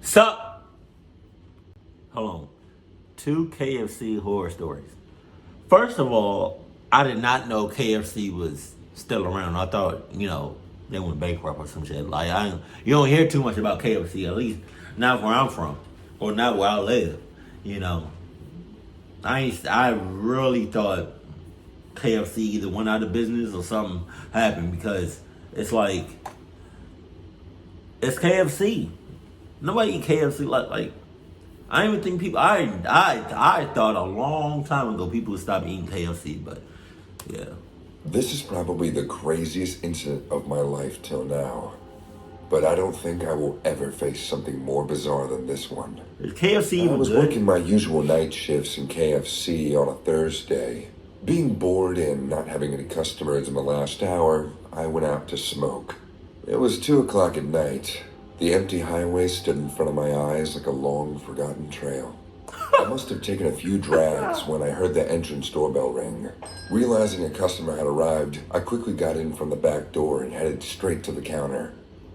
Sup? Hold on. Two KFC horror stories. First of all, I did not know KFC was still around. I thought, they went bankrupt or some shit. You don't hear too much about KFC, at least not where I'm from, or not where I live. You know, I really thought KFC either went out of business or something happened because it's like it's KFC. Nobody eat KFC like I don't even think people. I thought a long time ago people would stop eating KFC, but yeah. This is probably the craziest incident of my life till now. But I don't think I will ever face something more bizarre than this one. Is KFC even I was good? working my usual night shifts in KFC on a Thursday. Being bored and not having any customers in the last hour, I went out to smoke. It was 2 o'clock at night. The empty highway stood in front of my eyes like a long forgotten trail. I must have taken a few drags when I heard the entrance doorbell ring. Realizing a customer had arrived, I quickly got in from the back door and headed straight to the counter.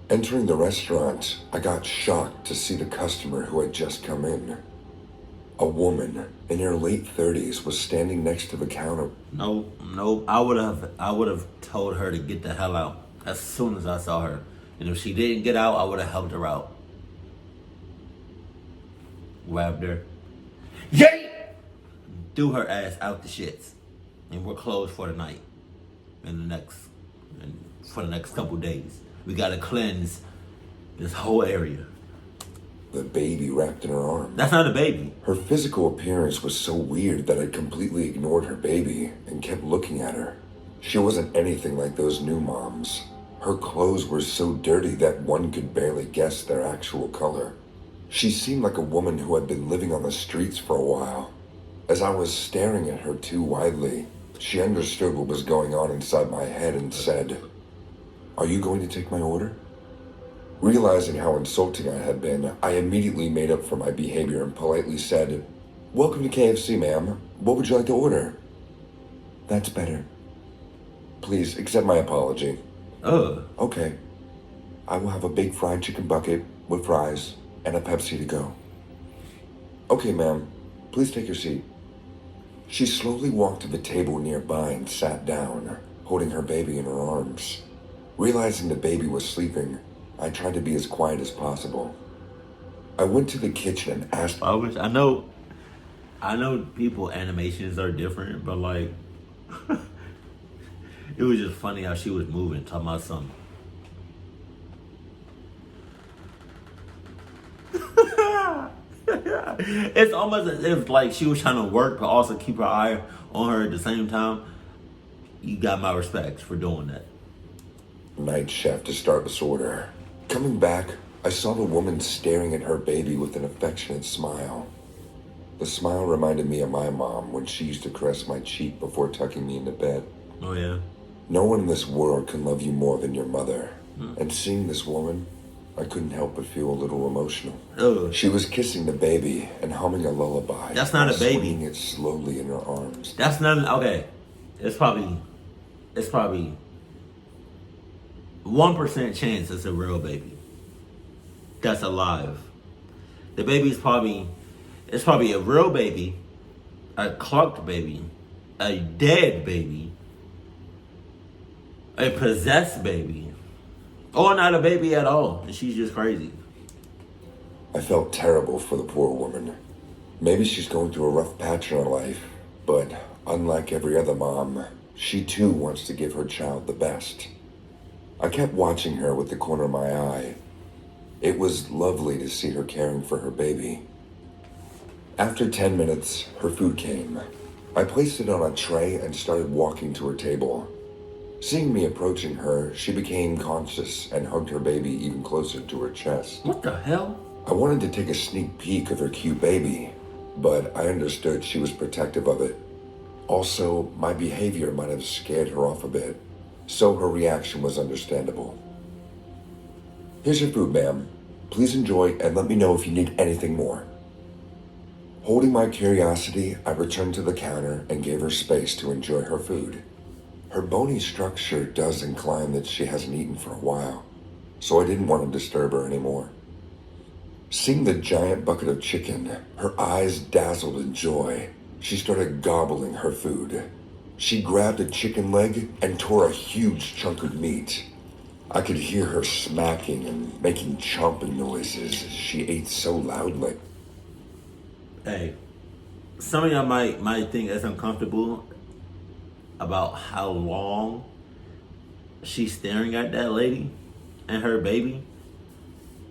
Entering the restaurant, I got shocked to see the customer who had just come in. A woman in her late 30s was standing next to the counter. No. I would have told her to get the hell out as soon as I saw her. And if she didn't get out, I would have helped her out. Grabbed her. Yay! Threw her ass out the shits. And we're closed for the night. For the next couple days. We gotta cleanse this whole area. The baby wrapped in her arms. That's not a baby. Her physical appearance was so weird that I completely ignored her baby and kept looking at her. She wasn't anything like those new moms. Her clothes were so dirty that one could barely guess their actual color. She seemed like a woman who had been living on the streets for a while. As I was staring at her too widely, she understood what was going on inside my head and said, "Are you going to take my order?" Realizing how insulting I had been, I immediately made up for my behavior and politely said, "Welcome to KFC, ma'am. What would you like to order?" "That's better. Please accept my apology." "Okay. I will have a big fried chicken bucket with fries and a Pepsi to go." "Okay, ma'am. Please take your seat." She slowly walked to the table nearby and sat down, holding her baby in her arms. Realizing the baby was sleeping, I tried to be as quiet as possible. I went to the kitchen and asked... I know people animations are different, but like... It was just funny how she was moving, talking about something. It's almost as if like she was trying to work but also keep her eye on her at the same time. You got my respects for doing that. Night chef to start this order. Coming back, I saw the woman staring at her baby with an affectionate smile. The smile reminded me of my mom when she used to caress my cheek before tucking me into bed. Oh yeah. No one in this world can love you more than your mother. And seeing this woman, I couldn't help but feel a little emotional. Ugh. She was kissing the baby and humming a lullaby. That's not a baby. Swinging it slowly in her arms. That's not okay. It's probably 1% chance it's a real baby. That's alive. The baby's probably a real baby, a clucked baby, a dead baby, a possessed baby, or not a baby at all, and she's just crazy. I felt terrible for the poor woman. Maybe she's going through a rough patch in her life, but unlike every other mom, she too wants to give her child the best. I kept watching her with the corner of my eye. It was lovely to see her caring for her baby. After 10 minutes, her food came. I placed it on a tray and started walking to her table. Seeing me approaching her, she became conscious and hugged her baby even closer to her chest. What the hell? I wanted to take a sneak peek of her cute baby, but I understood she was protective of it. Also, my behavior might have scared her off a bit, so her reaction was understandable. "Here's your food, ma'am. Please enjoy and let me know if you need anything more." Holding my curiosity, I returned to the counter and gave her space to enjoy her food. Her bony structure does incline that she hasn't eaten for a while, so I didn't want to disturb her anymore. Seeing the giant bucket of chicken, her eyes dazzled in joy. She started gobbling her food. She grabbed a chicken leg and tore a huge chunk of meat. I could hear her smacking and making chomping noises as she ate so loudly. Hey, some of y'all might think that's uncomfortable about how long she's staring at that lady and her baby.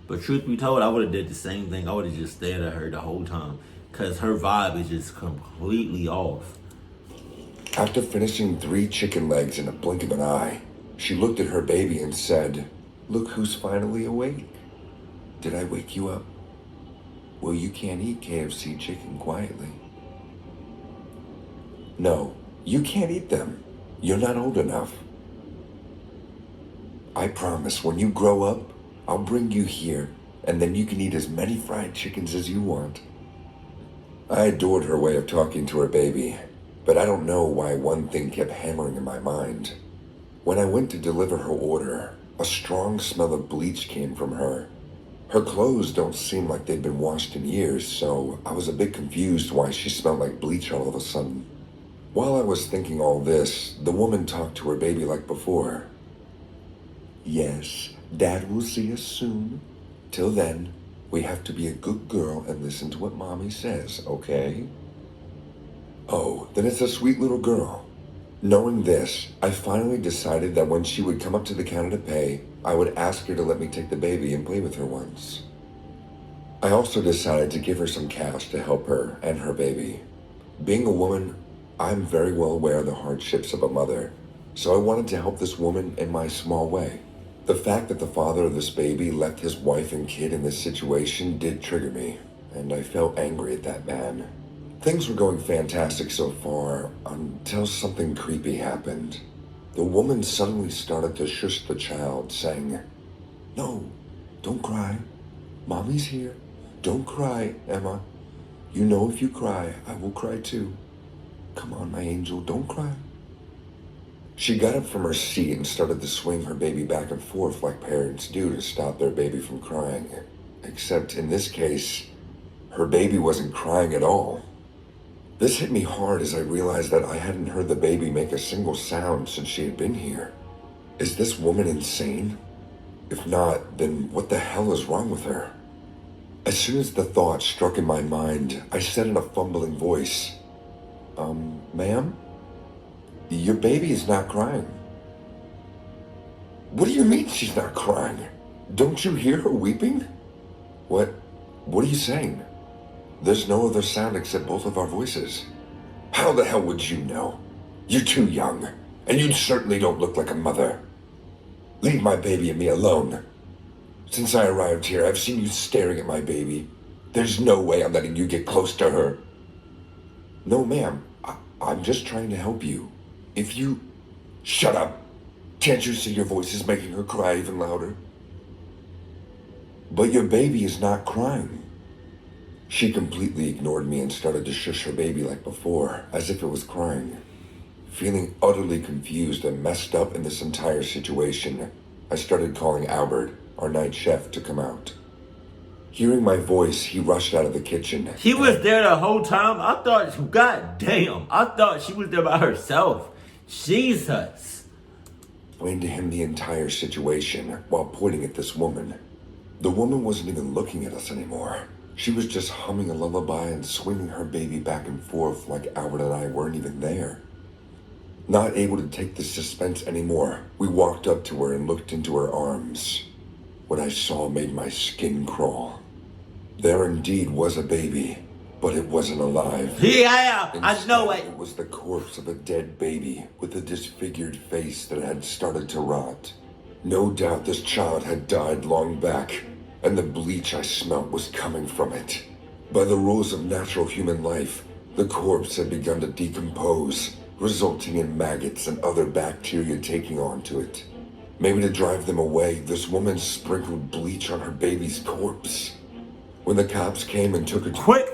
But truth be told, I would have did the same thing. I would have just stared at her the whole time. Because her vibe is just completely off. After finishing 3 chicken legs in a blink of an eye, she looked at her baby and said, "Look who's finally awake. Did I wake you up? Well, you can't eat KFC chicken quietly." "No, you can't eat them. You're not old enough. I promise when you grow up, I'll bring you here, and then you can eat as many fried chickens as you want." I adored her way of talking to her baby, but I don't know why one thing kept hammering in my mind. When I went to deliver her order, a strong smell of bleach came from her. Her clothes don't seem like they'd been washed in years, so I was a bit confused why she smelled like bleach all of a sudden. While I was thinking all this, the woman talked to her baby like before. "Yes, Dad will see us soon. Till then, we have to be a good girl and listen to what Mommy says, okay?" Oh, then it's a sweet little girl. Knowing this, I finally decided that when she would come up to the counter to pay, I would ask her to let me take the baby and play with her once. I also decided to give her some cash to help her and her baby. Being a woman, I'm very well aware of the hardships of a mother, so I wanted to help this woman in my small way. The fact that the father of this baby left his wife and kid in this situation did trigger me, and I felt angry at that man. Things were going fantastic so far until something creepy happened. The woman suddenly started to shush the child, saying, "No, don't cry. Mommy's here. Don't cry, Emma. You know if you cry, I will cry too. Come on, my angel, don't cry." She got up from her seat and started to swing her baby back and forth like parents do to stop their baby from crying. Except in this case, her baby wasn't crying at all. This hit me hard as I realized that I hadn't heard the baby make a single sound since she had been here. Is this woman insane? If not, then what the hell is wrong with her? As soon as the thought struck in my mind, I said in a fumbling voice, "Ma'am? Your baby is not crying." "What do you mean she's not crying? Don't you hear her weeping?" What are you saying? There's no other sound except both of our voices." "How the hell would you know? You're too young, and you certainly don't look like a mother. Leave my baby and me alone. Since I arrived here, I've seen you staring at my baby. There's no way I'm letting you get close to her." "No, ma'am. I'm just trying to help you. If you..." "Shut up! Can't you see your voice is making her cry even louder?" "But your baby is not crying." She completely ignored me and started to shush her baby like before, as if it was crying. Feeling utterly confused and messed up in this entire situation, I started calling Albert, our night chef, to come out. Hearing my voice, he rushed out of the kitchen. He was there the whole time? I thought, goddamn, I thought she was there by herself. Jesus. Explained to him the entire situation while pointing at this woman. The woman wasn't even looking at us anymore. She was just humming a lullaby and swinging her baby back and forth like Albert and I weren't even there. Not able to take the suspense anymore, we walked up to her and looked into her arms. What I saw made my skin crawl. There indeed was a baby, but it wasn't alive. Yeah, Instead, I know it. It was the corpse of a dead baby with a disfigured face that had started to rot. No doubt this child had died long back, and the bleach I smelt was coming from it. By the rules of natural human life, the corpse had begun to decompose, resulting in maggots and other bacteria taking onto it. Maybe to drive them away, this woman sprinkled bleach on her baby's corpse. When the cops came and took her to... Quick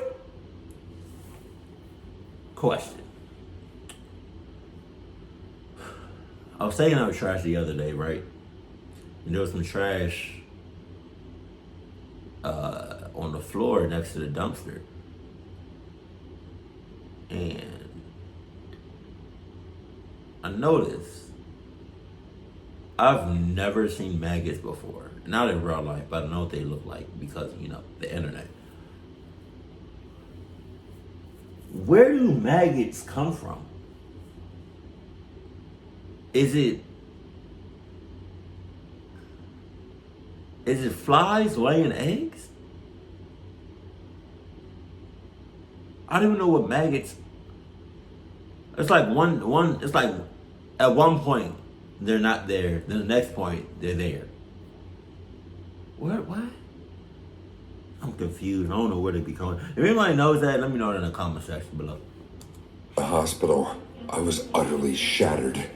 question. I was taking out trash the other day, right? And there was some trash on the floor next to the dumpster. And I noticed I've never seen maggots before. Not in real life, but I know what they look like because, the internet. Where do maggots come from? Is it flies laying eggs? I don't even know what maggots. It's like it's like at one point they're not there, then the next point they're there. What? I'm confused. I don't know where they be coming. If anybody knows that, let me know in the comment section below. The hospital, I was utterly shattered.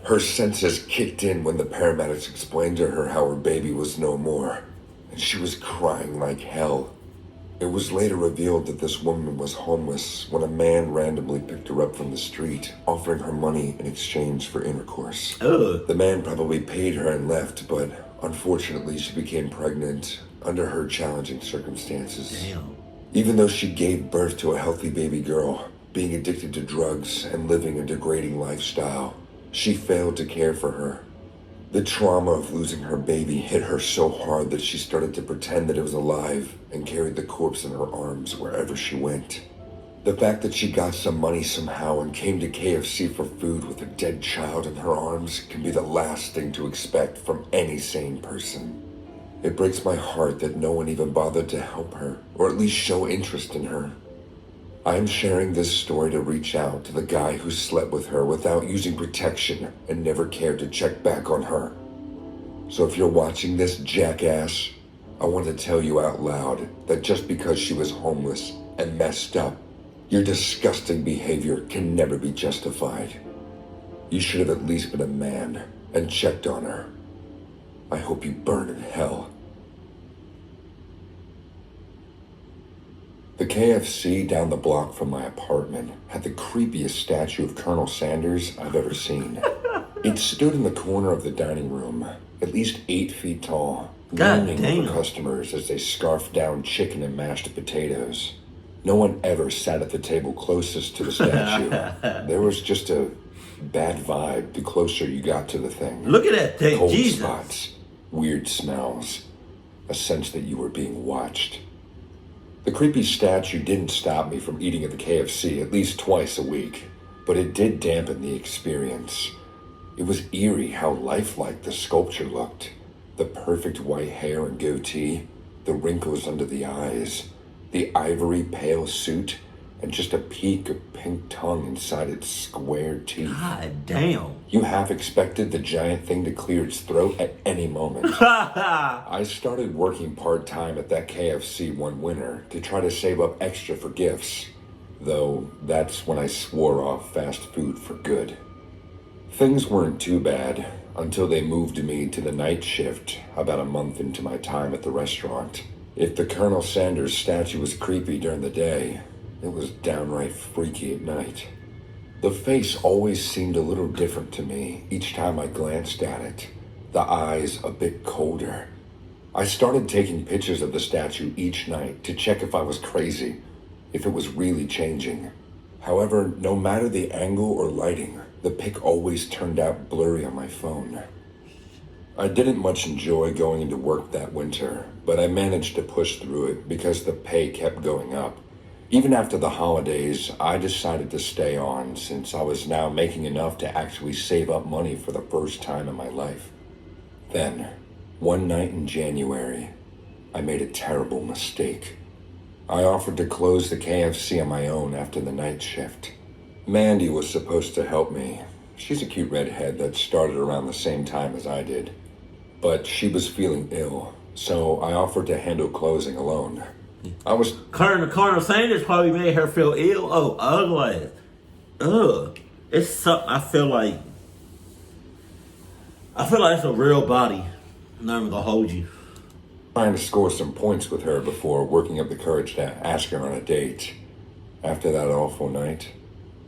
Her senses kicked in when the paramedics explained to her how her baby was no more, and she was crying like hell. It was later revealed that this woman was homeless when a man randomly picked her up from the street, offering her money in exchange for intercourse. Ugh. The man probably paid her and left, but unfortunately she became pregnant under her challenging circumstances. Damn. Even though she gave birth to a healthy baby girl, being addicted to drugs and living a degrading lifestyle, she failed to care for her. The trauma of losing her baby hit her so hard that she started to pretend that it was alive and carried the corpse in her arms wherever she went. The fact that she got some money somehow and came to KFC for food with a dead child in her arms can be the last thing to expect from any sane person. It breaks my heart that no one even bothered to help her, or at least show interest in her. I am sharing this story to reach out to the guy who slept with her without using protection and never cared to check back on her. So if you're watching this, jackass, I want to tell you out loud that just because she was homeless and messed up, your disgusting behavior can never be justified. You should have at least been a man and checked on her. I hope you burn in hell. The KFC down the block from my apartment had the creepiest statue of Colonel Sanders I've ever seen. It stood in the corner of the dining room, at least 8 feet tall, looming over customers as they scarfed down chicken and mashed potatoes. No one ever sat at the table closest to the statue. There was just a bad vibe the closer you got to the thing. Look at that thing, Cold Jesus. spots, weird smells, a sense that you were being watched. The creepy statue didn't stop me from eating at the KFC at least twice a week, but it did dampen the experience. It was eerie how lifelike the sculpture looked. The perfect white hair and goatee, the wrinkles under the eyes, the ivory pale suit, and just a peak of pink tongue inside its square teeth. God damn. You half expected the giant thing to clear its throat at any moment. I started working part-time at that KFC one winter to try to save up extra for gifts, though that's when I swore off fast food for good. Things weren't too bad until they moved me to the night shift about a month into my time at the restaurant. If the Colonel Sanders statue was creepy during the day, it was downright freaky at night. The face always seemed a little different to me each time I glanced at it, the eyes a bit colder. I started taking pictures of the statue each night to check if I was crazy, if it was really changing. However, no matter the angle or lighting, the pic always turned out blurry on my phone. I didn't much enjoy going into work that winter, but I managed to push through it because the pay kept going up. Even after the holidays, I decided to stay on since I was now making enough to actually save up money for the first time in my life. Then, one night in January, I made a terrible mistake. I offered to close the KFC on my own after the night shift. Mandy was supposed to help me. She's a cute redhead that started around the same time as I did. But she was feeling ill, so I offered to handle closing alone. Colonel Sanders probably made her feel ill. Oh, ugly. Ugh. It's something I feel like it's a real body. I'm not even gonna hold you. Trying to score some points with her before working up the courage to ask her on a date. After that awful night,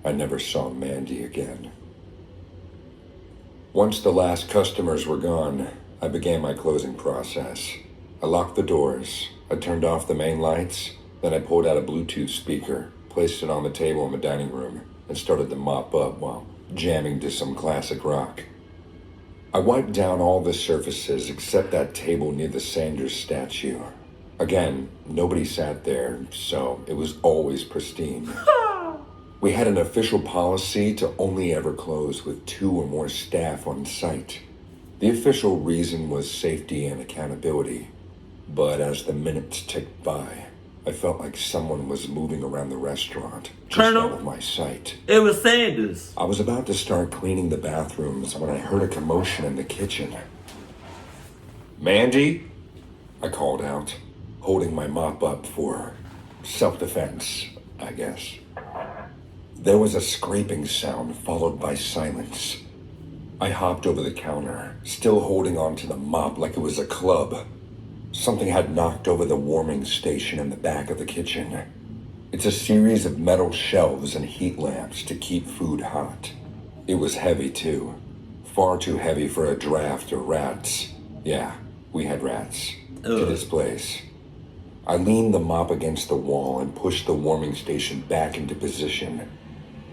I never saw Mandy again. Once the last customers were gone, I began my closing process. I locked the doors I turned off the main lights, then I pulled out a Bluetooth speaker, placed it on the table in the dining room, and started to mop up while jamming to some classic rock. I wiped down all the surfaces except that table near the Sanders statue. Again, nobody sat there, so it was always pristine. We had an official policy to only ever close with 2 or more staff on site. The official reason was safety and accountability. But as the minutes ticked by, I felt like someone was moving around the restaurant, just Colonel, out of my sight. It was Sanders. I was about to start cleaning the bathrooms when I heard a commotion in the kitchen. Mandy? I called out, holding my mop up for self-defense, I guess. There was a scraping sound followed by silence. I hopped over the counter, still holding onto the mop like it was a club. Something had knocked over the warming station in the back of the kitchen. It's a series of metal shelves and heat lamps to keep food hot. It was heavy too. Far too heavy for a draft or rats. Yeah, we had rats. To this place. I leaned the mop against the wall and pushed the warming station back into position.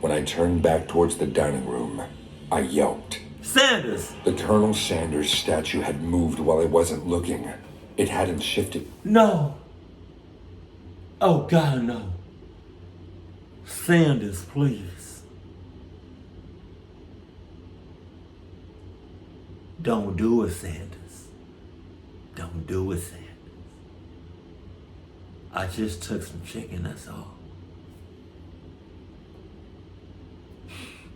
When I turned back towards the dining room, I yelped. Sanders! The Colonel Sanders statue had moved while I wasn't looking. It hadn't shifted. No. Oh, God, no. Sanders, please. Don't do it, Sanders. Don't do it, Sanders. I just took some chicken, that's all.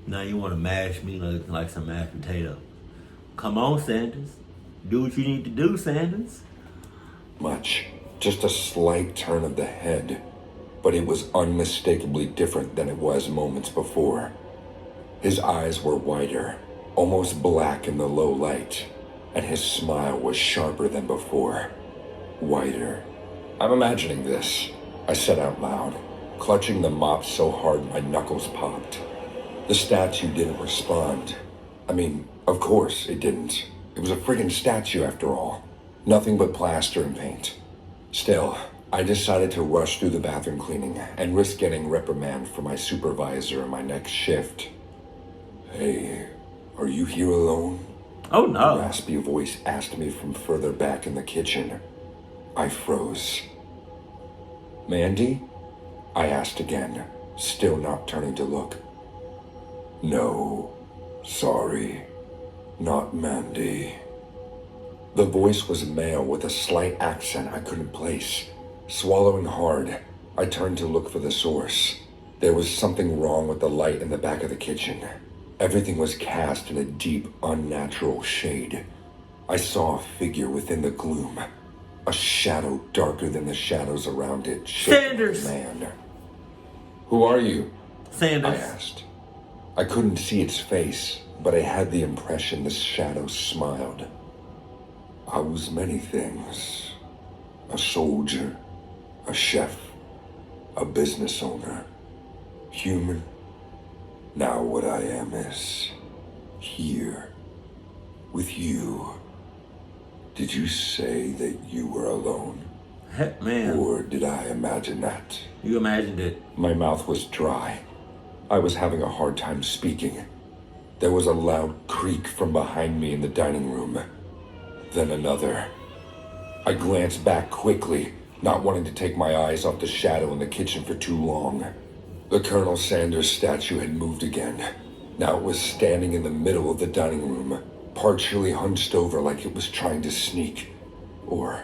Now you want to mash me like some mashed potato. Come on, Sanders. Do what you need to do, Sanders. Much. Just a slight turn of the head. But it was unmistakably different than it was moments before. His eyes were wider, almost black in the low light, and his smile was sharper than before. Wider. I'm imagining this, I said out loud, clutching the mop so hard my knuckles popped. The statue didn't respond. I mean, of course it didn't. It was a friggin' statue after all. Nothing but plaster and paint. Still, I decided to rush through the bathroom cleaning and risk getting reprimand from my supervisor in my next shift. Hey, are you here alone? Oh no. A raspy voice asked me from further back in the kitchen. I froze. Mandy? I asked again, still not turning to look. No, sorry, not Mandy. The voice was male with a slight accent I couldn't place. Swallowing hard, I turned to look for the source. There was something wrong with the light in the back of the kitchen. Everything was cast in a deep, unnatural shade. I saw a figure within the gloom. A shadow darker than the shadows around it. Sanders! Man. Who are you? Sanders. I asked. I couldn't see its face, but I had the impression the shadow smiled. I was many things. A soldier, a chef, a business owner, human. Now what I am is here, with you. Did you say that you were alone? Heck, man. Or did I imagine that? You imagined it. My mouth was dry. I was having a hard time speaking. There was a loud creak from behind me in the dining room. Then another. I glanced back quickly, not wanting to take my eyes off the shadow in the kitchen for too long. The Colonel Sanders statue had moved again. Now it was standing in the middle of the dining room, partially hunched over like it was trying to sneak, or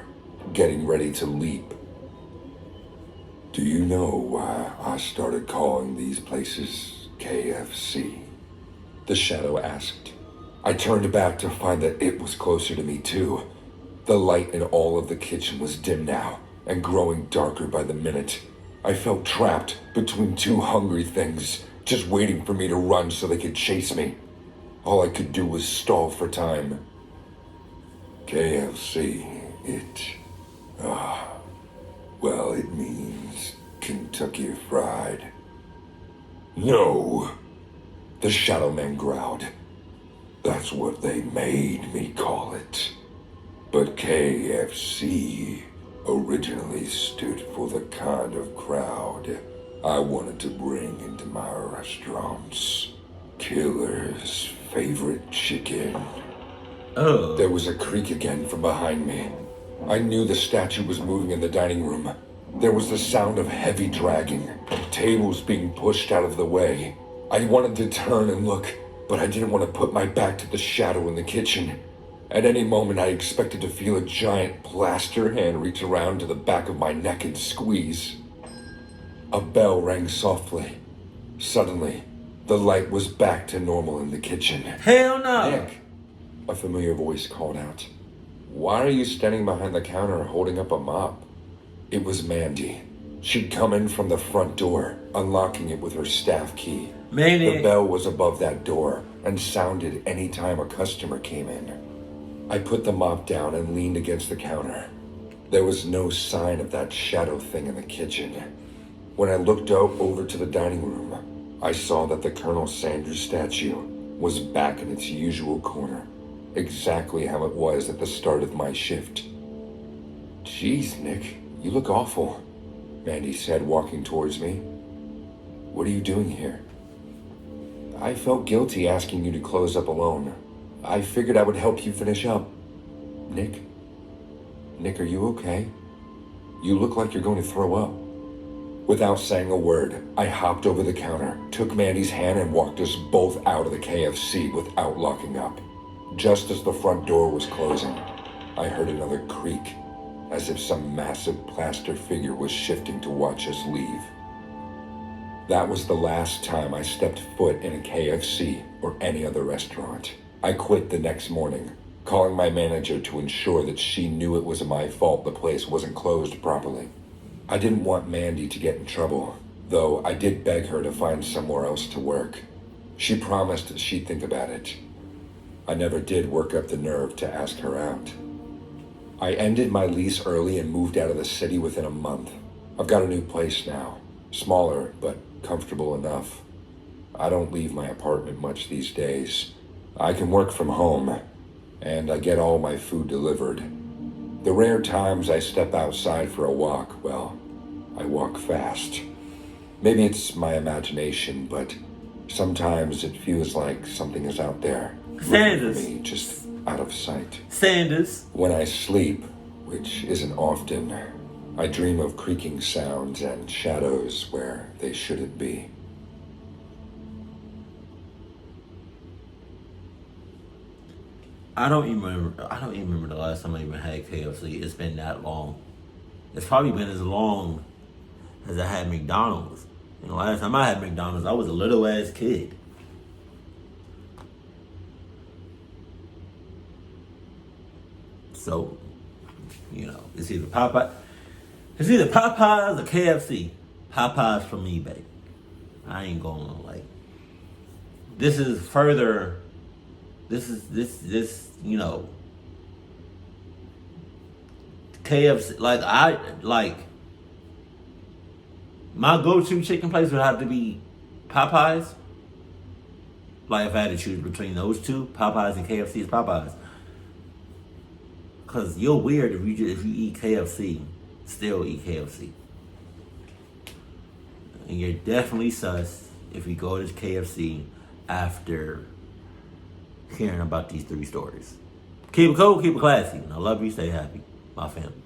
getting ready to leap. Do you know why I started calling these places KFC? The shadow asked. I turned back to find that it was closer to me too. The light in all of the kitchen was dim now, and growing darker by the minute. I felt trapped between two hungry things, just waiting for me to run so they could chase me. All I could do was stall for time. KFC, well, it means Kentucky Fried. No, the Shadow Man growled. That's what they made me call it. But KFC originally stood for the kind of crowd I wanted to bring into my restaurants. Killer's favorite chicken. Oh. There was a creak again from behind me. I knew the statue was moving in the dining room. There was the sound of heavy dragging, tables being pushed out of the way. I wanted to turn and look, but I didn't want to put my back to the shadow in the kitchen. At any moment, I expected to feel a giant plaster hand reach around to the back of my neck and squeeze. A bell rang softly. Suddenly, the light was back to normal in the kitchen. Hell no! Nick, a familiar voice called out. Why are you standing behind the counter holding up a mop? It was Mandy. She'd come in from the front door, unlocking it with her staff key. Mandy. The bell was above that door and sounded any time a customer came in. I put the mop down and leaned against the counter. There was no sign of that shadow thing in the kitchen. When I looked out over to the dining room, I saw that the Colonel Sanders statue was back in its usual corner, exactly how it was at the start of my shift. Jeez, Nick, you look awful, Mandy said, walking towards me. What are you doing here? I felt guilty asking you to close up alone. I figured I would help you finish up. Nick, are you okay? You look like you're going to throw up. Without saying a word, I hopped over the counter, took Mandy's hand and walked us both out of the KFC without locking up. Just as the front door was closing, I heard another creak, as if some massive plaster figure was shifting to watch us leave. That was the last time I stepped foot in a KFC or any other restaurant. I quit the next morning, calling my manager to ensure that she knew it was my fault the place wasn't closed properly. I didn't want Mandy to get in trouble, though I did beg her to find somewhere else to work. She promised that she'd think about it. I never did work up the nerve to ask her out. I ended my lease early and moved out of the city within a month. I've got a new place now, smaller but comfortable enough. I don't leave my apartment much these days. I can work from home, and I get all my food delivered. The rare times I step outside for a walk, well, I walk fast. Maybe it's my imagination, but sometimes it feels like something is out there. Sanders. Me, just out of sight. Sanders. When I sleep, which isn't often, I dream of creaking sounds and shadows where they shouldn't be. I don't even remember the last time I even had KFC. It's been that long. It's probably been as long as I had McDonald's. And the last time I had McDonald's, I was a little ass kid. So, it's either Popeyes or KFC. Popeyes for me, baby. I ain't going this is further. This KFC, my go-to chicken place would have to be Popeyes. Like, if I had to choose between those two, Popeyes and KFC, is Popeyes. Cause you're weird if you eat KFC, still eat KFC. And you're definitely sus if you go to KFC after hearing about these 3 stories. Keep it cool, keep it classy. And I love you, stay happy. My family.